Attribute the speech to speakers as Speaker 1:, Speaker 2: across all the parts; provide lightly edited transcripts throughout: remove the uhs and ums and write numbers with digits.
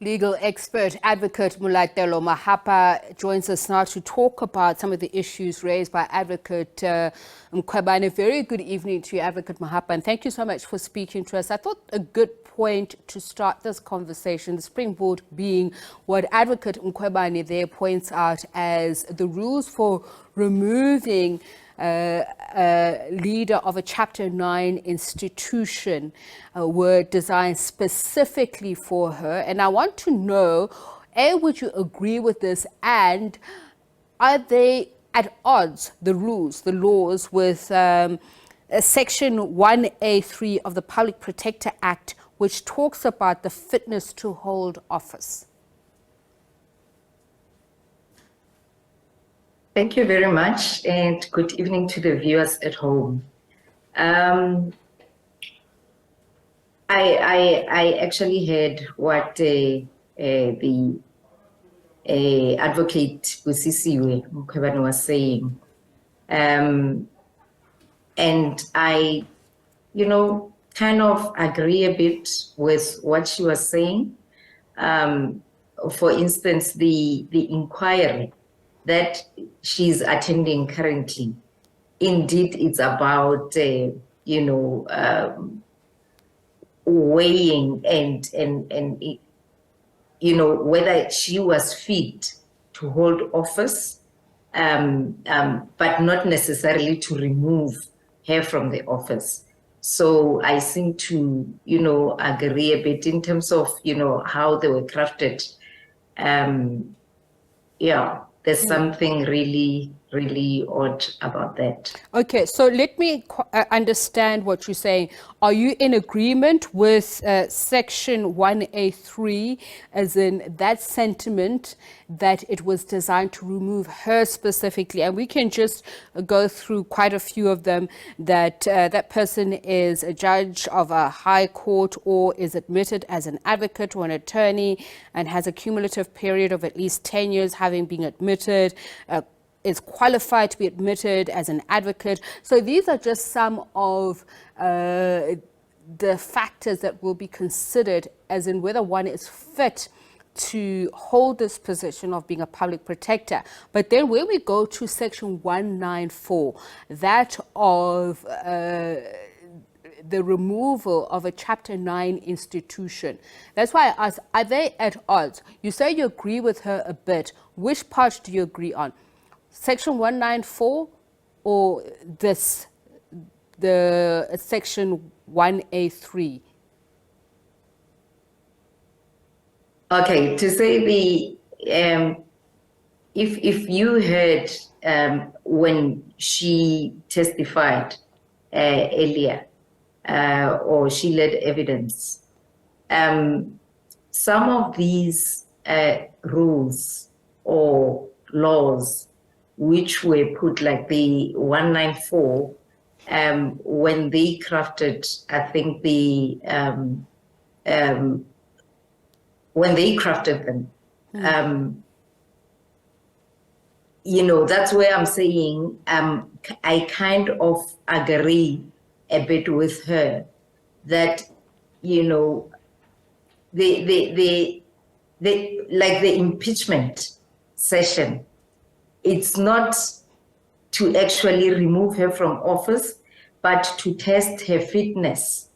Speaker 1: Legal expert Advocate Molatelo Mahapa joins us now to talk about some of the issues raised by Advocate Mkhwebane. Very good evening to you, Advocate Mahapa, and thank you so much for speaking to us. I thought a good point to start this conversation, the springboard being what Advocate Mkhwebane there points out as the rules for removing leader of a Chapter 9 institution were designed specifically for her. And I want to know, A, would you agree with this? And are they at odds, the rules, the laws, with Section 1A3 of the Public Protector Act, which talks about the fitness to hold office?
Speaker 2: Thank you very much, and good evening to the viewers at home. I actually heard what the Advocate Mkhwebane was saying, and I, kind of agree a bit with what she was saying. For instance, the inquiry that she's attending currently, indeed, it's about weighing and whether she was fit to hold office, but not necessarily to remove her from the office. So I seem to agree a bit in terms of how they were crafted. There's something really, really odd about that.
Speaker 1: Okay, so let me understand what you're saying. Are you in agreement with Section 1A3, as in that sentiment that it was designed to remove her specifically? And we can just go through quite a few of them, that that person is a judge of a high court or is admitted as an advocate or an attorney and has a cumulative period of at least 10 years having been admitted, is qualified to be admitted as an advocate. So these are just some of the factors that will be considered as in whether one is fit to hold this position of being a public protector. But then when we go to Section 194, that of the removal of a Chapter 9 institution. That's why I asked, are they at odds? You say you agree with her a bit. Which part do you agree on? Section 194 or the Section 1A3?
Speaker 2: Okay, to say the if you heard when she testified earlier or she led evidence, some of these rules or laws which were put, like the 194, when they crafted, I think when they crafted them, that's where I'm saying I kind of agree a bit with her that the like the impeachment session, it's not to actually remove her from office, but to test her fitness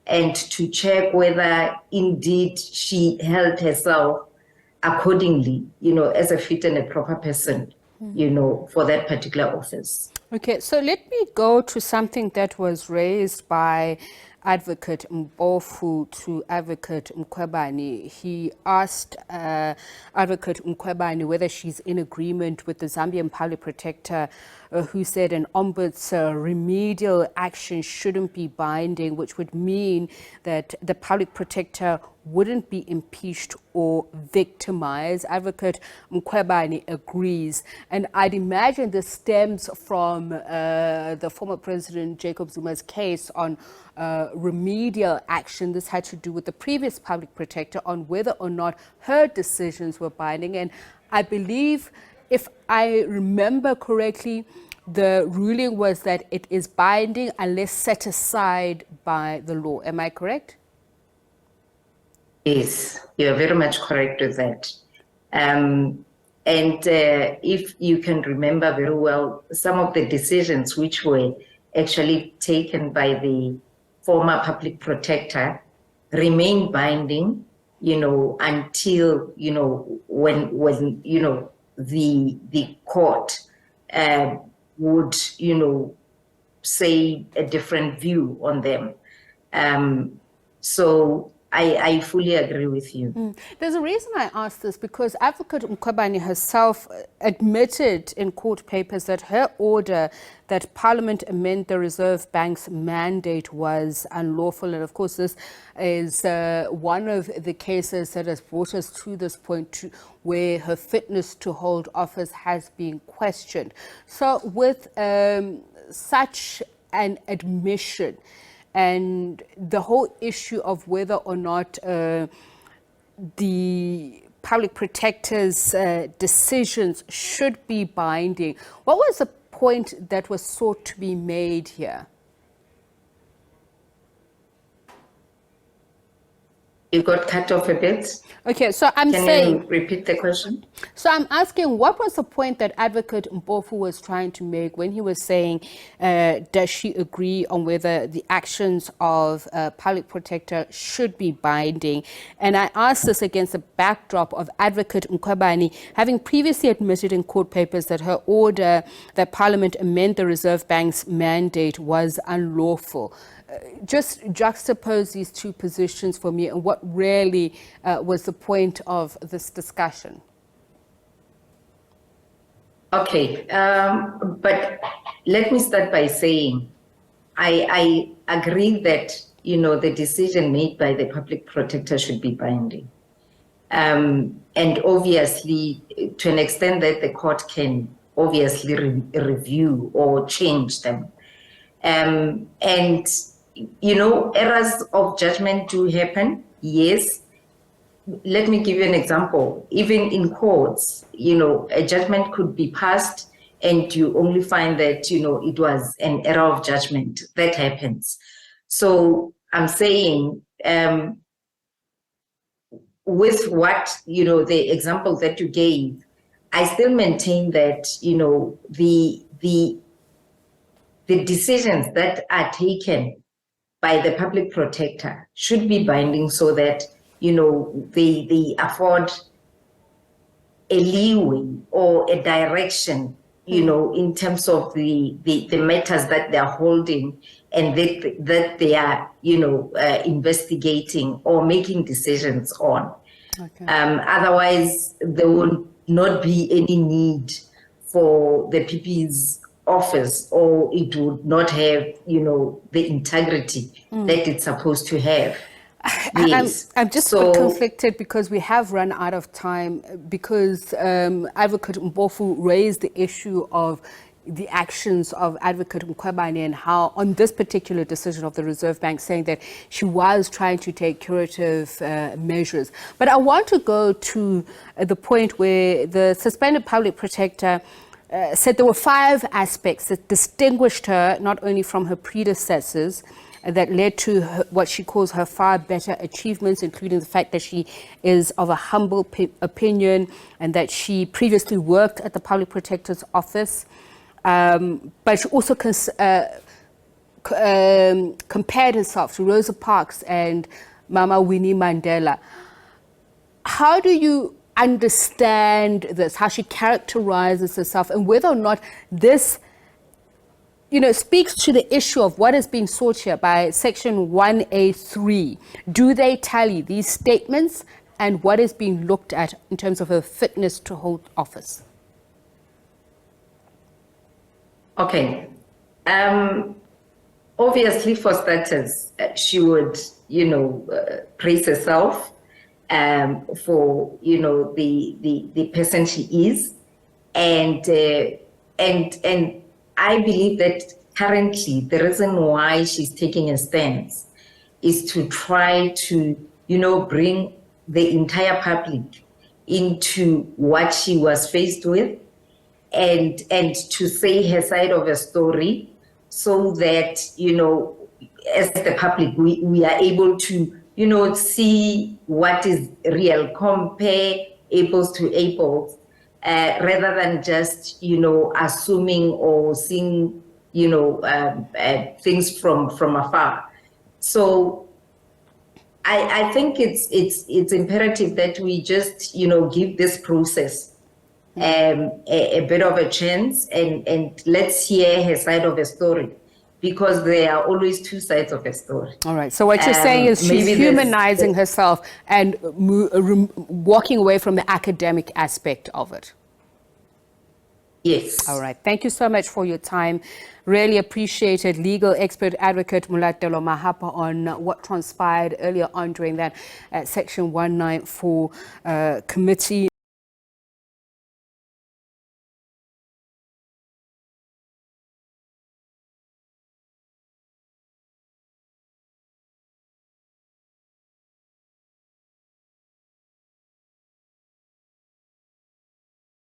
Speaker 2: and to check whether indeed she held herself accordingly, as a fit and a proper person, for that particular office.
Speaker 1: Okay, so let me go to something that was raised by Advocate Mpofu to Advocate Mkhwebane. He asked Advocate Mkhwebane whether she's in agreement with the Zambian public protector who said an ombuds remedial action shouldn't be binding, which would mean that the public protector wouldn't be impeached or victimized. Advocate Mkhwebane agrees. And I'd imagine this stems from the former President Jacob Zuma's case on remedial action. This had to do with the previous public protector on whether or not her decisions were binding. And I believe, if I remember correctly, the ruling was that it is binding unless set aside by the law. Am I correct?
Speaker 2: Yes, you're very much correct with that. And if you can remember very well, some of the decisions which were actually taken by the former public protector remain binding, until, when the court would, say a different view on them. So I fully agree with you.
Speaker 1: There's a reason I asked this, because Advocate Mkhwebane herself admitted in court papers that her order that Parliament amend the Reserve Bank's mandate was unlawful. And of course, this is one of the cases that has brought us to this point where her fitness to hold office has been questioned. So with such an admission, and the whole issue of whether or not the public protector's decisions should be binding, what was the point that was sought to be made here?
Speaker 2: You got cut off a bit.
Speaker 1: Okay, so
Speaker 2: Can you repeat the question?
Speaker 1: So I'm asking, what was the point that Advocate Mpofu was trying to make when he was saying, does she agree on whether the actions of public protector should be binding? And I ask this against the backdrop of Advocate Mkhwebane having previously admitted in court papers that her order that Parliament amend the Reserve Bank's mandate was unlawful. Just juxtapose these two positions for me, and what really was the point of this discussion?
Speaker 2: Okay, but let me start by saying I agree that, the decision made by the public protector should be binding. And obviously, to an extent that the court can obviously review or change them. And errors of judgment do happen, yes. Let me give you an example. Even in courts, a judgment could be passed and you only find that, it was an error of judgment. That happens. So I'm saying, with what, the example that you gave, I still maintain that, the decisions that are taken by the public protector should be binding, so that, they afford a leeway or a direction, in terms of the matters that they're holding and that they are, investigating or making decisions on. Okay. Otherwise, there will not be any need for the PP's office, or it would not have, the integrity that it's supposed to have. Yes.
Speaker 1: I'm just conflicted because we have run out of time, because Advocate Mpofu raised the issue of the actions of Advocate Mkhwebane and how, on this particular decision of the Reserve Bank, saying that she was trying to take curative measures. But I want to go to the point where the suspended public protector said there were 5 aspects that distinguished her not only from her predecessors, that led to what she calls her far better achievements, including the fact that she is of a humble opinion and that she previously worked at the Public Protector's Office. But she also compared herself to Rosa Parks and Mama Winnie Mandela. How do you understand this, how she characterizes herself, and whether or not this speaks to the issue of what is being sought here by Section 1A3. Do they tally these statements and what is being looked at in terms of her fitness to hold office? Okay.
Speaker 2: Obviously, for starters, she would, praise herself for, the person she is. And I believe that currently the reason why she's taking a stance is to try to, bring the entire public into what she was faced with, and to say her side of a story, so that, as the public, we are able to see what is real, compare apples to apples, rather than just, assuming or seeing, things from afar. So I think it's imperative that we just, give this process a bit of a chance, and let's hear her side of the story, because there are always two sides of a story.
Speaker 1: All right. So what you're saying is she's humanizing herself and walking away from the academic aspect of it.
Speaker 2: Yes.
Speaker 1: All right. Thank you so much for your time. Really appreciated. Legal expert advocate Molatelo Mahapa on what transpired earlier on during that Section 194 committee.